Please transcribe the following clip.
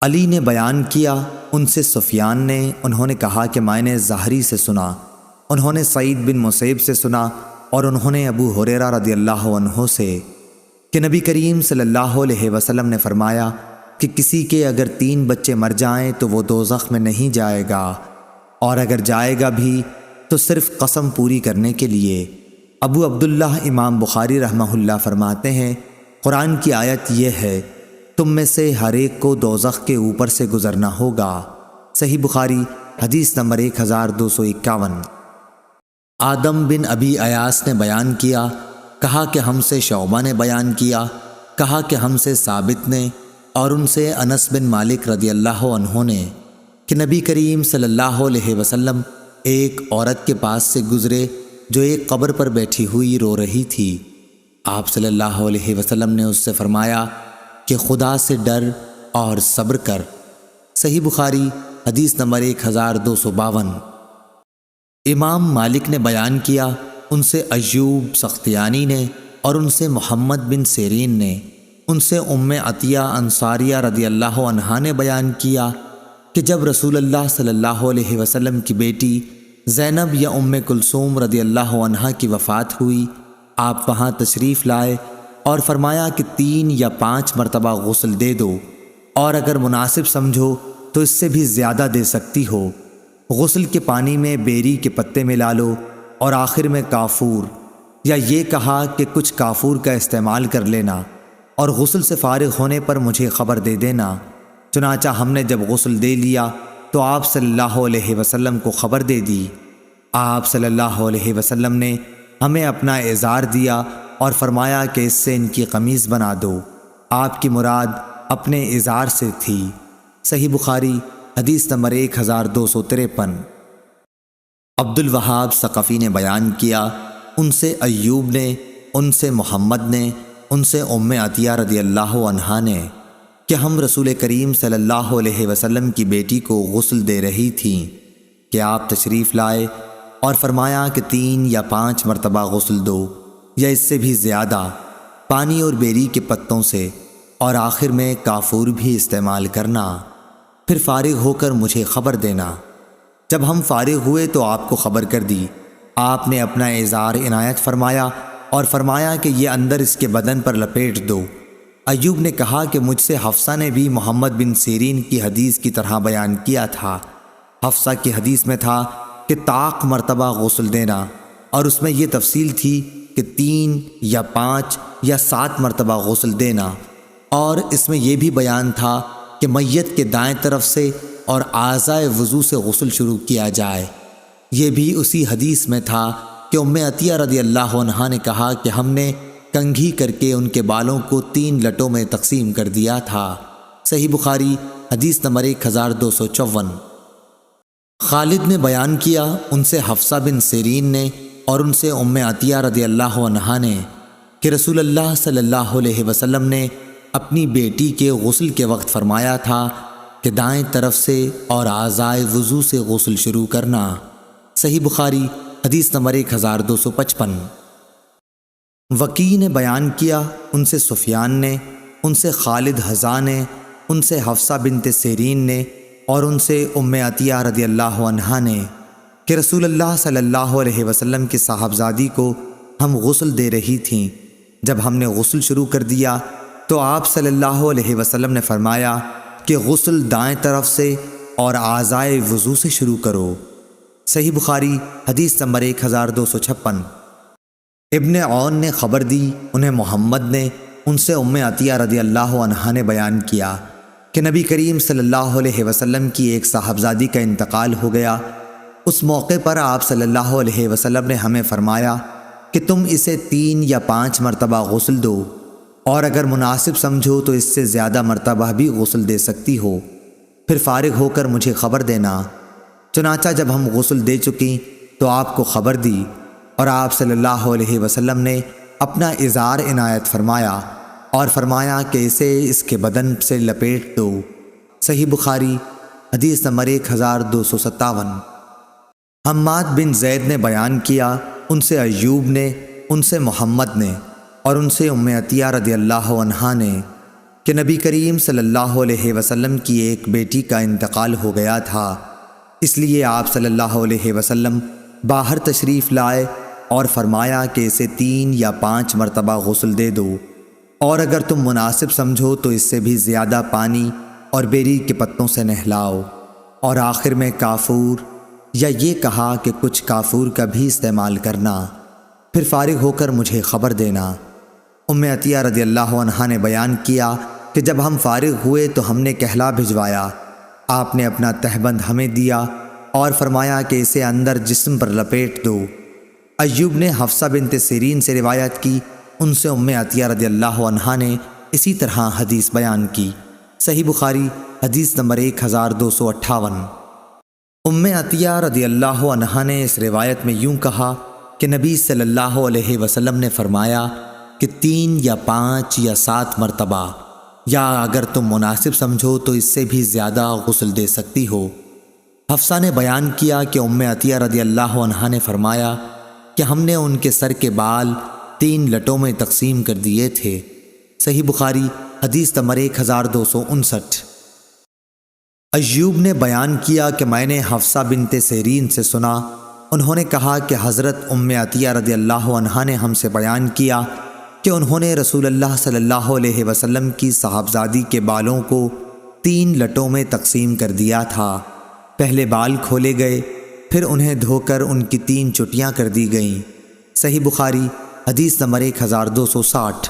علی نے بیان کیا، ان سے سفیان نے، انہوں نے کہا کہ میں نے زہری سے سنا، انہوں نے سعید بن مسیب سے سنا، اور انہوں نے ابو ہریرہ رضی اللہ عنہ سے کہ نبی کریم صلی اللہ علیہ وسلم نے فرمایا کہ کسی کے اگر 3 بچے مر جائیں تو وہ دوزخ میں نہیں جائے گا، اور اگر جائے گا بھی تو صرف قسم پوری کرنے کے لیے۔ ابو عبداللہ امام بخاری رحمہ اللہ فرماتے ہیں، قرآن کی آیت یہ ہے، تم میں سے ہر ایک کو دوزخ کے اوپر سے گزرنا ہوگا۔ صحیح بخاری حدیث نمبر 1251۔ آدم بن ابی ایاس نے بیان کیا، کہا کہ ہم سے شعبہ نے بیان کیا، کہا کہ ہم سے ثابت نے، اور ان سے انس بن مالک رضی اللہ عنہ نے کہ نبی کریم صلی اللہ علیہ وسلم ایک عورت کے پاس سے گزرے جو ایک قبر پر بیٹھی ہوئی رو رہی تھی۔ آپ صلی اللہ علیہ وسلم نے اس سے فرمایا کہ خدا سے ڈر اور صبر کر۔ صحیح بخاری حدیث نمبر 1252۔ امام مالک نے بیان کیا، ان سے ایوب سختیانی نے، اور ان سے محمد بن سیرین نے، ان سے ام عطیہ انصاریہ رضی اللہ عنہا نے بیان کیا کہ جب رسول اللہ صلی اللہ علیہ وسلم کی بیٹی زینب یا ام کلثوم رضی اللہ عنہا کی وفات ہوئی، آپ وہاں تشریف لائے اور فرمایا کہ 3 یا 5 مرتبہ غسل دے دو، اور اگر مناسب سمجھو تو اس سے بھی زیادہ دے سکتی ہو۔ غسل کے پانی میں بیری کے پتے ملا لو، اور آخر میں کافور، یا یہ کہا کہ کچھ کافور کا استعمال کر لینا، اور غسل سے فارغ ہونے پر مجھے خبر دے دینا۔ چنانچہ ہم نے جب غسل دے لیا تو آپ صلی اللہ علیہ وسلم کو خبر دے دی۔ آپ صلی اللہ علیہ وسلم نے ہمیں اپنا ازار دیا اور فرمایا کہ اس سے ان کی قمیض بنا دو۔ آپ کی مراد اپنے ازار سے تھی۔ صحیح بخاری حدیث نمبر 1253۔ عبد الوہاب ثقفی نے بیان کیا، ان سے ایوب نے، ان سے محمد نے، ان سے ام عطیہ رضی اللہ عنہا نے کہ ہم رسول کریم صلی اللہ علیہ وسلم کی بیٹی کو غسل دے رہی تھیں کہ آپ تشریف لائے اور فرمایا کہ 3 یا 5 مرتبہ غسل دو، یا اس سے بھی زیادہ، پانی اور بیری کے پتوں سے، اور آخر میں کافور بھی استعمال کرنا، پھر فارغ ہو کر مجھے خبر دینا۔ جب ہم فارغ ہوئے تو آپ کو خبر کر دی۔ آپ نے اپنا ازار عنایت فرمایا اور فرمایا کہ یہ اندر اس کے بدن پر لپیٹ دو۔ ایوب نے کہا کہ مجھ سے حفصہ نے بھی محمد بن سیرین کی حدیث کی طرح بیان کیا تھا۔ حفصہ کی حدیث میں تھا کہ طاق مرتبہ غسل دینا، اور اس میں یہ تفصیل تھی کہ 3 یا 5 یا 7 مرتبہ غسل دینا، اور اس میں یہ بھی بیان تھا کہ میت کے دائیں طرف سے اور اعضائے وضو سے غسل شروع کیا جائے۔ یہ بھی اسی حدیث میں تھا کہ ام عطیہ رضی اللہ عنہا نے کہا کہ ہم نے کنگھی کر کے ان کے بالوں کو 3 لٹوں میں تقسیم کر دیا تھا۔ صحیح بخاری حدیث نمبر 1254۔ خالد نے بیان کیا، ان سے حفصہ بن سیرین نے، اور ان سے ام عطیہ رضی اللہ عنہا نے کہ رسول اللہ صلی اللہ علیہ وسلم نے اپنی بیٹی کے غسل کے وقت فرمایا تھا کہ دائیں طرف سے اور اعضائے وضو سے غسل شروع کرنا۔ صحیح بخاری حدیث نمبر 1255۔ وکیع نے بیان کیا، ان سے سفیان نے، ان سے خالد حذا نے، ان سے حفصہ بنت سیرین نے، اور ان سے ام عطیہ رضی اللہ عنہا نے کہ رسول اللہ صلی اللہ علیہ وسلم کی صاحبزادی کو ہم غسل دے رہی تھیں۔ جب ہم نے غسل شروع کر دیا تو آپ صلی اللہ علیہ وسلم نے فرمایا کہ غسل دائیں طرف سے اور اعضائے وضو سے شروع کرو۔ صحیح بخاری حدیث نمبر 1256۔ ابن عون نے خبر دی، انہیں محمد نے، ان سے ام عطیہ رضی اللہ عنہا نے بیان کیا کہ نبی کریم صلی اللہ علیہ وسلم کی ایک صاحبزادی کا انتقال ہو گیا۔ اس موقع پر آپ صلی اللہ علیہ وسلم نے ہمیں فرمایا کہ تم اسے 3 یا 5 مرتبہ غسل دو، اور اگر مناسب سمجھو تو اس سے زیادہ مرتبہ بھی غسل دے سکتی ہو، پھر فارغ ہو کر مجھے خبر دینا۔ چنانچہ جب ہم غسل دے چکیں تو آپ کو خبر دی، اور آپ صلی اللہ علیہ وسلم نے اپنا ازار عنایت فرمایا اور فرمایا کہ اسے اس کے بدن سے لپیٹ دو۔ صحیح بخاری حدیث نمبر 1257۔ حماد بن زید نے بیان کیا، ان سے ایوب نے، ان سے محمد نے، اور ان سے ام عطیہ رضی اللہ عنہا نے کہ نبی کریم صلی اللہ علیہ وسلم کی ایک بیٹی کا انتقال ہو گیا تھا، اس لیے آپ صلی اللہ علیہ وسلم باہر تشریف لائے اور فرمایا کہ اسے 3 یا 5 مرتبہ غسل دے دو، اور اگر تم مناسب سمجھو تو اس سے بھی زیادہ پانی اور بیری کے پتوں سے نہلاؤ، اور آخر میں کافور یا یہ کہا کہ کچھ کافور کا بھی استعمال کرنا، پھر فارغ ہو کر مجھے خبر دینا۔ عطیہ رضی اللہ عنہا نے بیان کیا کہ جب ہم فارغ ہوئے تو ہم نے کہلا بھجوایا، آپ نے اپنا تہبند ہمیں دیا اور فرمایا کہ اسے اندر جسم پر لپیٹ دو۔ ایوب نے حفصہ بنت سیرین سے روایت کی، ان سے عطیہ رضی اللہ عنہا نے اسی طرح حدیث بیان کی۔ صحیح بخاری حدیث نمبر 1258۔ عطیہ رضی اللہ عنہا نے اس روایت میں یوں کہا کہ نبی صلی اللہ علیہ وسلم نے فرمایا کہ 3 یا 5 یا 7 مرتبہ، یا اگر تم مناسب سمجھو تو اس سے بھی زیادہ غسل دے سکتی ہو۔ حفصہ نے بیان کیا کہ عطیہ رضی اللہ عنہا نے فرمایا کہ ہم نے ان کے سر کے بال 3 لٹوں میں تقسیم کر دیے تھے۔ صحیح بخاری حدیث نمبر 1259۔ ایوب نے بیان کیا کہ میں نے حفصہ بنت سیرین سے سنا، انہوں نے کہا کہ حضرت عطیہ رضی اللہ عنہا نے ہم سے بیان کیا کہ انہوں نے رسول اللہ صلی اللہ علیہ وسلم کی صاحبزادی کے بالوں کو 3 لٹوں میں تقسیم کر دیا تھا۔ پہلے بال کھولے گئے، پھر انہیں دھو کر ان کی 3 چٹیاں کر دی گئیں۔ صحیح بخاری حدیث نمبر 1260۔